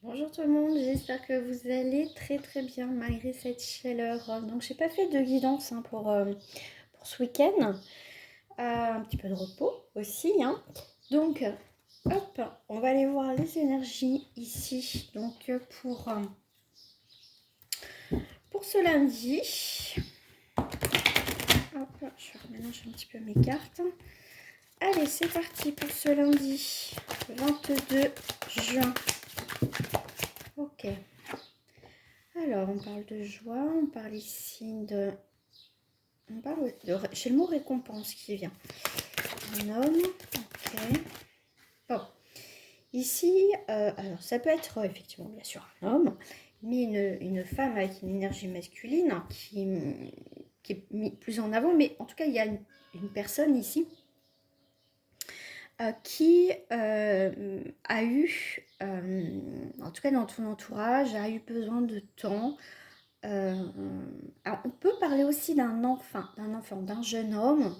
Bonjour tout le monde, j'espère que vous allez très très bien malgré cette chaleur. Donc j'ai pas fait de guidance pour ce week-end. Un petit peu de repos aussi. Donc hop, on va aller voir les énergies ici. Donc pour ce lundi. Hop, je mélange un petit peu mes cartes. Allez, c'est parti pour ce lundi 22 juin. Ok. Alors, on parle de joie, on parle ici de... On parle de... J'ai le mot récompense qui vient. Un homme, ok. Bon, ici, alors ça peut être effectivement bien sûr un homme, mais une femme avec une énergie masculine qui est mise plus en avant, mais en tout cas, il y a une personne ici qui a eu, en tout cas dans ton entourage, a eu besoin de temps. Alors on peut parler aussi d'un enfant, d'un jeune homme,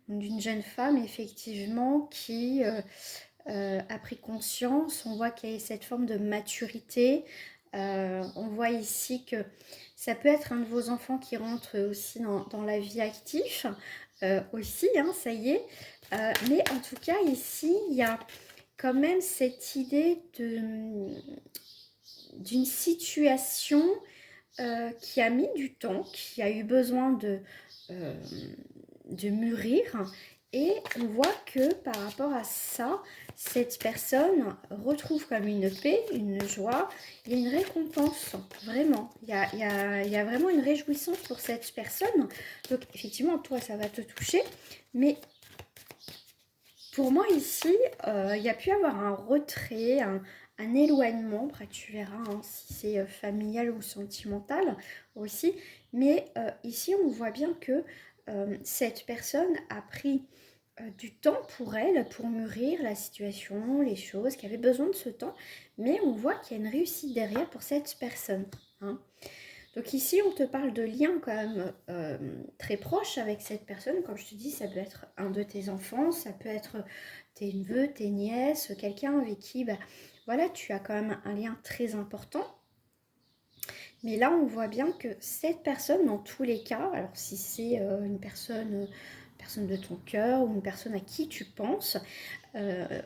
d'une jeune femme effectivement qui a pris conscience. On voit qu'il y a cette forme de maturité. On voit ici que ça peut être un de vos enfants qui rentre aussi dans la vie active aussi, ça y est. Mais en tout cas ici, il y a quand même cette idée d'une situation qui a mis du temps, qui a eu besoin euh, de mûrir. Et on voit que par rapport à ça, cette personne retrouve comme une paix, une joie, il y a une récompense, vraiment. Il y a vraiment une réjouissance pour cette personne. Donc effectivement, toi, ça va te toucher. Mais pour moi ici, il y a pu avoir un retrait, un éloignement. Après, tu verras si c'est familial ou sentimental aussi. Mais ici, on voit bien que cette personne a pris du temps pour elle, pour mûrir la situation, les choses, qui avait besoin de ce temps. Mais on voit qu'il y a une réussite derrière pour cette personne. Donc ici, on te parle de liens quand même très proches avec cette personne. Comme je te dis, ça peut être un de tes enfants, ça peut être tes neveux, tes nièces, quelqu'un avec qui voilà, tu as quand même un lien très important. Mais là, on voit bien que cette personne, dans tous les cas, alors si c'est une personne de ton cœur ou une personne à qui tu penses, euh,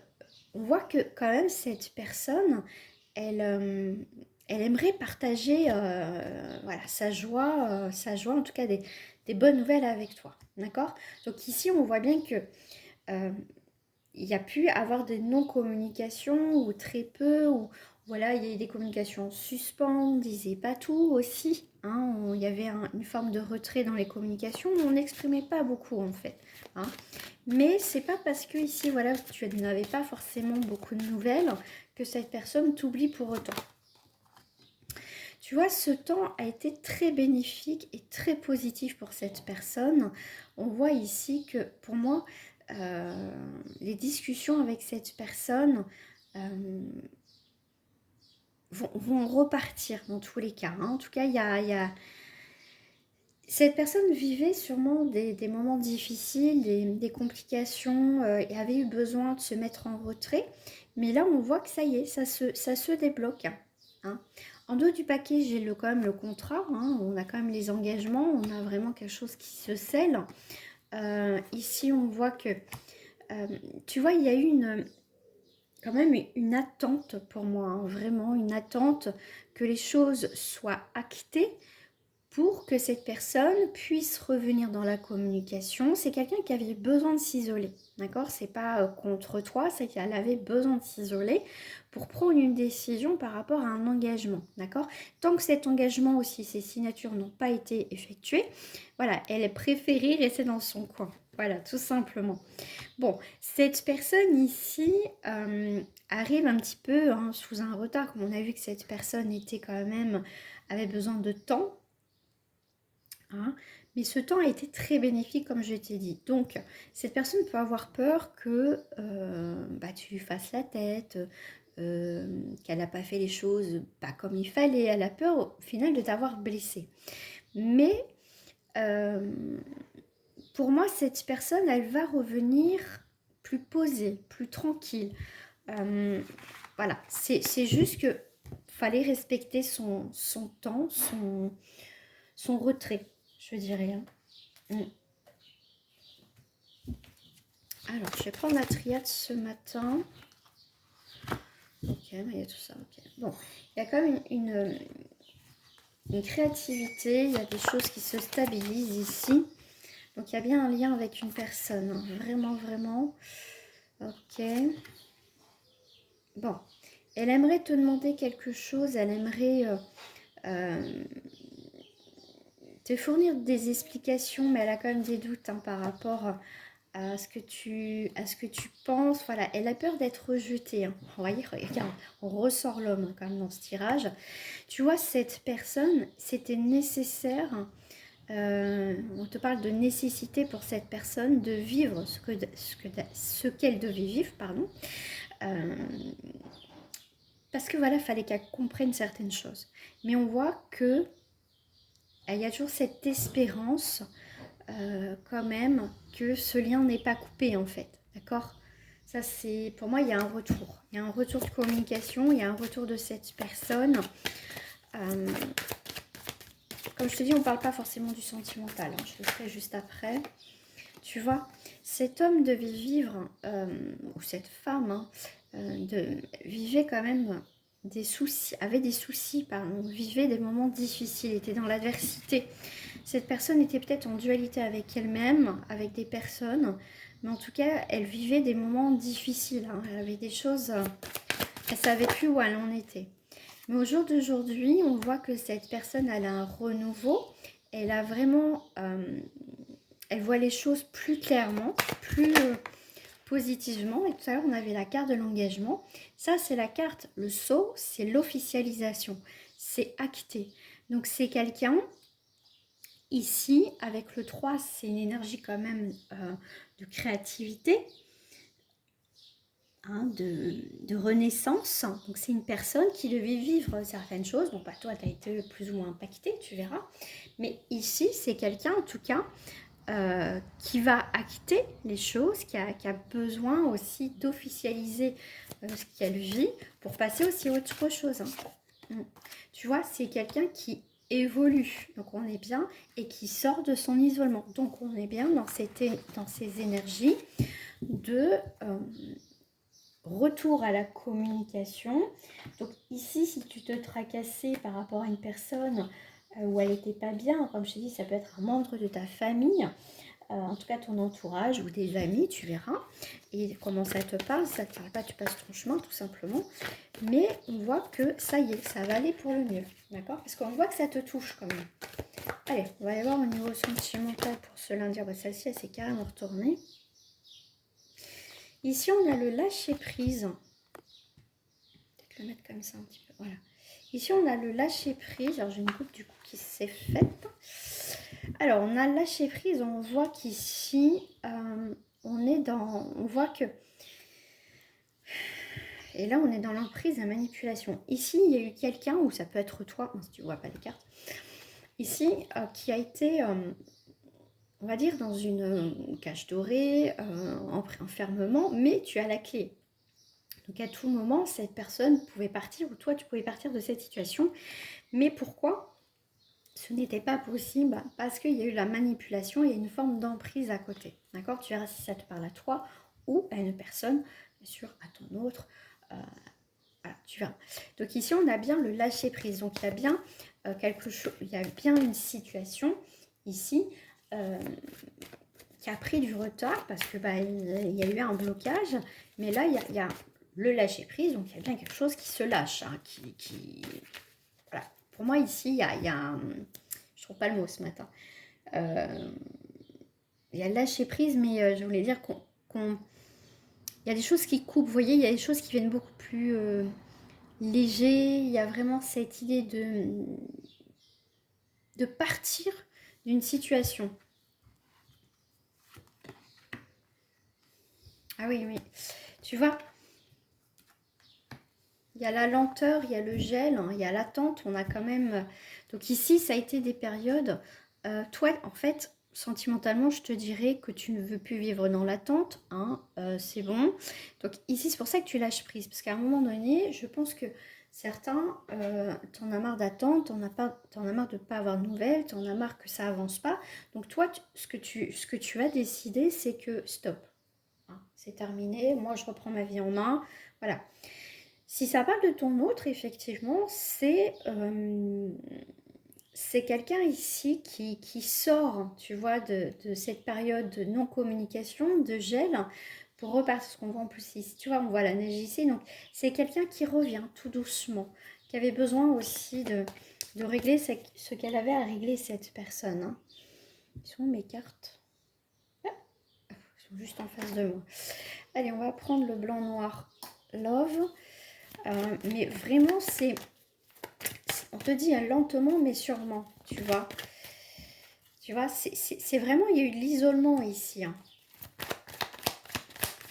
on voit que quand même cette personne, elle, elle aimerait partager voilà, sa joie, en tout cas des bonnes nouvelles avec toi. D'accord. Donc ici, on voit bien que euh, il y a pu avoir des non-communications ou très peu, ou voilà, il y a eu des communications en suspens, on ne disait pas tout aussi. Il y avait une forme de retrait dans les communications, on n'exprimait pas beaucoup en fait. Mais c'est pas parce que ici, voilà, tu n'avais pas forcément beaucoup de nouvelles que cette personne t'oublie pour autant. Tu vois, ce temps a été très bénéfique et très positif pour cette personne. On voit ici que pour moi, les discussions avec cette personne vont repartir dans tous les cas. En tout cas, il y a... Cette personne vivait sûrement des moments difficiles, des complications et avait eu besoin de se mettre en retrait. Mais là, on voit que ça y est, ça se débloque. En dos du paquet, j'ai quand même le contrat. On a quand même les engagements. On a vraiment quelque chose qui se scelle. Ici, on voit que... tu vois, il y a eu quand même une attente pour moi. Vraiment une attente que les choses soient actées pour que cette personne puisse revenir dans la communication. C'est quelqu'un qui avait besoin de s'isoler, d'accord? C'est pas contre toi, c'est qu'elle avait besoin de s'isoler pour prendre une décision par rapport à un engagement, d'accord? Tant que cet engagement aussi, ces signatures n'ont pas été effectuées, voilà, elle est préférée rester dans son coin. Voilà, tout simplement. Bon, cette personne ici arrive un petit peu sous un retard, comme on a vu que cette personne était quand même avait besoin de temps. Mais ce temps a été très bénéfique, comme je t'ai dit. Donc, cette personne peut avoir peur que tu lui fasses la tête, qu'elle n'a pas fait les choses pas comme il fallait. Elle a peur, au final, de t'avoir blessé. Mais, pour moi, cette personne, elle va revenir plus posée, plus tranquille. Voilà, c'est juste que fallait respecter son temps, son retrait, je dirais. Hein. Alors, je vais prendre la triade ce matin. Ok, mais il y a tout ça, ok. Bon, il y a quand même une créativité, il y a des choses qui se stabilisent ici. Donc, il y a bien un lien avec une personne, hein. Vraiment, vraiment. Ok. Bon, elle aimerait te demander quelque chose, elle aimerait te fournir des explications, mais elle a quand même des doutes hein, par rapport à ce que tu penses. Voilà, elle a peur d'être rejetée. Hein. Vous voyez, regarde, on ressort l'homme hein, quand même dans ce tirage. Tu vois, cette personne, c'était nécessaire. On te parle de nécessité pour cette personne de vivre ce qu'elle devait vivre, pardon. Parce que voilà, il fallait qu'elle comprenne certaines choses. Mais on voit que il y a toujours cette espérance quand même que ce lien n'est pas coupé en fait. D'accord? Ça c'est, pour moi, il y a un retour. Il y a un retour de communication, il y a un retour de cette personne. Comme je te dis, on ne parle pas forcément du sentimental. Hein, je le ferai juste après. Tu vois, cet homme devait vivre, ou cette femme, hein, vivait quand même des soucis, avait des soucis, pardon, vivait des moments difficiles, était dans l'adversité. Cette personne était peut-être en dualité avec elle-même, avec des personnes, mais en tout cas, elle vivait des moments difficiles. Hein, elle avait des choses, elle ne savait plus où elle en était. Mais au jour d'aujourd'hui, on voit que cette personne, elle a un renouveau, elle a vraiment... elle voit les choses plus clairement, plus positivement. Et tout à l'heure, on avait la carte de l'engagement. Ça, c'est la carte, le sceau, c'est l'officialisation. C'est acté. Donc, c'est quelqu'un, ici, avec le 3, c'est une énergie quand même de créativité, hein, de renaissance. Donc, c'est une personne qui devait vivre certaines choses. Bon, pas toi, tu as été plus ou moins impacté, tu verras. Mais ici, c'est quelqu'un, en tout cas, qui va acter les choses, qui a besoin aussi d'officialiser ce qu'elle vit pour passer aussi à autre chose. Hein. Tu vois, c'est quelqu'un qui évolue, donc on est bien, et qui sort de son isolement. Donc on est bien dans ces énergies de retour à la communication. Donc ici, si tu te tracassais par rapport à une personne où elle n'était pas bien, comme je te dis, ça peut être un membre de ta famille, en tout cas ton entourage ou des amis, tu verras. Et comment ça te parle, ça te parle pas, tu passes ton chemin tout simplement. Mais on voit que ça y est, ça va aller pour le mieux, d'accord? Parce qu'on voit que ça te touche quand même. Allez, on va aller voir au niveau sentimental pour ce lundi. Bah, celle-ci, elle s'est carrément retournée. Ici, on a le lâcher prise. Peut-être le mettre comme ça un petit peu, voilà. Ici, on a le lâcher prise. Alors, j'ai une goutte du coup qui s'est faite. Alors, on a le lâcher prise. On voit qu'ici, on voit que... Et là, on est dans l'emprise, la manipulation. Ici, il y a eu quelqu'un, ou ça peut être toi, si tu ne vois pas les cartes, ici, qui a été, on va dire, dans une cage dorée, enfermement, mais tu as la clé. Donc, à tout moment, cette personne pouvait partir, ou toi, tu pouvais partir de cette situation. Mais pourquoi ce n'était pas possible? Parce qu'il y a eu la manipulation, il y a une forme d'emprise à côté. D'accord? Tu verras si ça te parle à toi ou à une personne, bien sûr, à ton autre. Voilà, tu verras. Donc ici, on a bien le lâcher prise. Donc il y a bien quelque chose, il y a bien une situation ici qui a pris du retard parce que il y a eu un blocage. Mais là, il y a le lâcher prise. Donc il y a bien quelque chose qui se lâche, hein, voilà. Pour moi ici, il y a un... Je trouve pas le mot ce matin. Il y a le lâcher prise, mais je voulais dire il y a des choses qui coupent. Vous voyez, il y a des choses qui viennent beaucoup plus léger. Il y a vraiment cette idée de partir d'une situation. Ah oui, oui. Tu vois, il y a la lenteur, il y a le gel, hein, il y a l'attente. On a quand même... Donc ici, ça a été des périodes... toi, en fait, sentimentalement, je te dirais que tu ne veux plus vivre dans l'attente. Hein, c'est bon. Donc ici, c'est pour ça que tu lâches prise. Parce qu'à un moment donné, je pense que Certains, t'en as marre d'attendre, t'en as marre de ne pas avoir de nouvelles, t'en as marre que ça avance pas. Donc toi, ce que tu as décidé, c'est que stop. Hein, c'est terminé, moi je reprends ma vie en main. Voilà. Si ça parle de ton autre, effectivement, c'est quelqu'un ici qui sort, tu vois, de cette période de non-communication, de gel, pour repartir. Parce qu'on voit en plus ici, tu vois, on voit la neige ici. Donc, c'est quelqu'un qui revient tout doucement, qui avait besoin aussi de régler ce qu'elle avait à régler, cette personne. Hein. Ils sont où mes cartes? Ah, ils sont juste en face de moi. Allez, on va prendre le blanc-noir Love. Mais vraiment, on te dit hein, lentement mais sûrement, tu vois. Tu vois, c'est vraiment, il y a eu de l'isolement ici. Hein.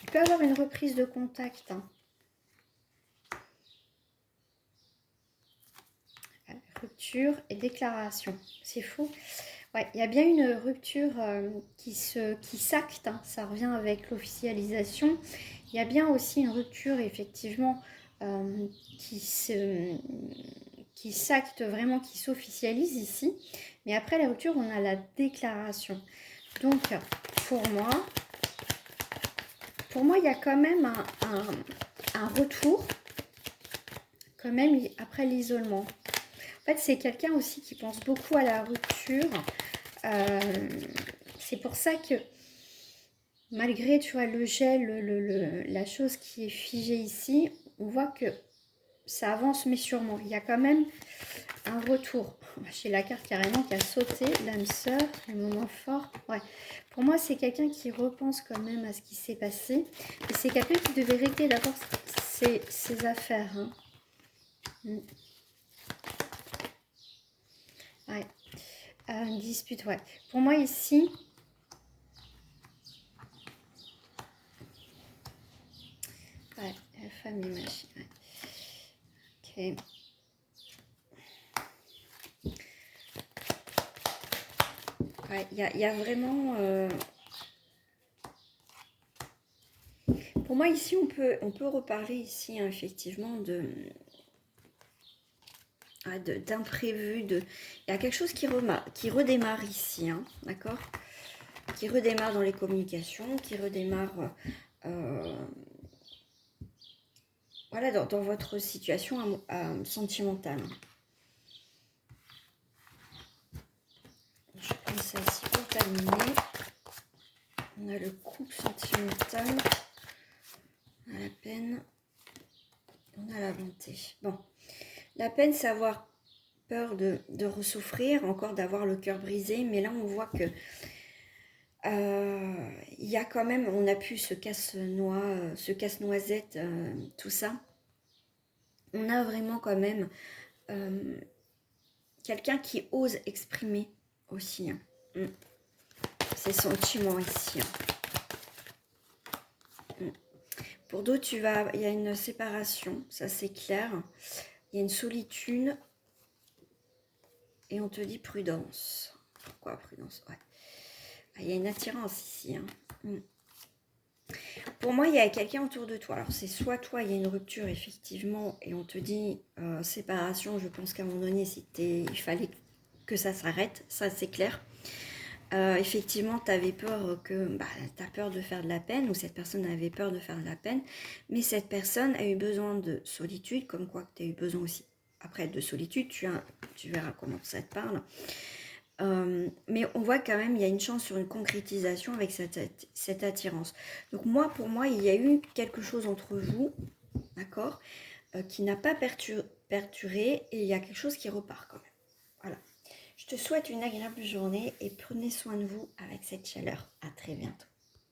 Il peut y avoir une reprise de contact. Hein. Rupture et déclaration. C'est fou. Ouais, il y a bien une rupture qui s'acte. Hein. Ça revient avec l'officialisation. Il y a bien aussi une rupture, effectivement, qui s'acte vraiment, qui s'officialise ici. Mais après la rupture, on a la déclaration. Donc, pour moi, il y a quand même un retour, quand même, après l'isolement. En fait, c'est quelqu'un aussi qui pense beaucoup à la rupture. C'est pour ça que, malgré, tu vois, le gel, la chose qui est figée ici, on voit que ça avance, mais sûrement. Il y a quand même un retour. J'ai la carte carrément qui a sauté, l'âme sœur, le moment fort. Ouais. Pour moi, c'est quelqu'un qui repense quand même à ce qui s'est passé. Et c'est quelqu'un qui devait régler d'abord ses affaires. Hein. Ouais. Une dispute, ouais. Pour moi, ici... Ouais, famille, machine. Ouais. Ok. Ouais, il y a vraiment... Pour moi, ici, on peut reparler ici, hein, effectivement, d'imprévu. Il y a quelque chose qui redémarre ici, hein, d'accord? Qui redémarre dans les communications, qui redémarre... voilà, dans votre situation sentimentale. Je prends ça ici pour terminer. On a le couple sentimental. On a la peine. On a la bonté. Bon. La peine, c'est avoir peur de ressouffrir, encore d'avoir le cœur brisé. Mais là, on voit que il y a quand même, on a pu ce casse-noisette, tout ça. On a vraiment quand même quelqu'un qui ose exprimer aussi hein, ses sentiments ici. Hein. Pour d'autres, il y a une séparation, ça c'est clair. Il y a une solitude et on te dit prudence. Pourquoi prudence? Ouais. Ah, il y a une attirance ici. Hein. Pour moi, il y a quelqu'un autour de toi. Alors, c'est soit toi, il y a une rupture, effectivement, et on te dit séparation. Je pense qu'à un moment donné, il fallait que ça s'arrête. Ça, c'est clair. Effectivement, tu avais peur tu as peur de faire de la peine, ou cette personne avait peur de faire de la peine, mais cette personne a eu besoin de solitude, comme quoi tu as eu besoin aussi, après, de solitude, tu verras comment ça te parle. Mais on voit quand même, il y a une chance sur une concrétisation avec cette attirance. Donc pour moi, il y a eu quelque chose entre vous, d'accord, qui n'a pas perturbé, et il y a quelque chose qui repart quand même. Voilà. Je te souhaite une agréable journée et prenez soin de vous avec cette chaleur. À très bientôt.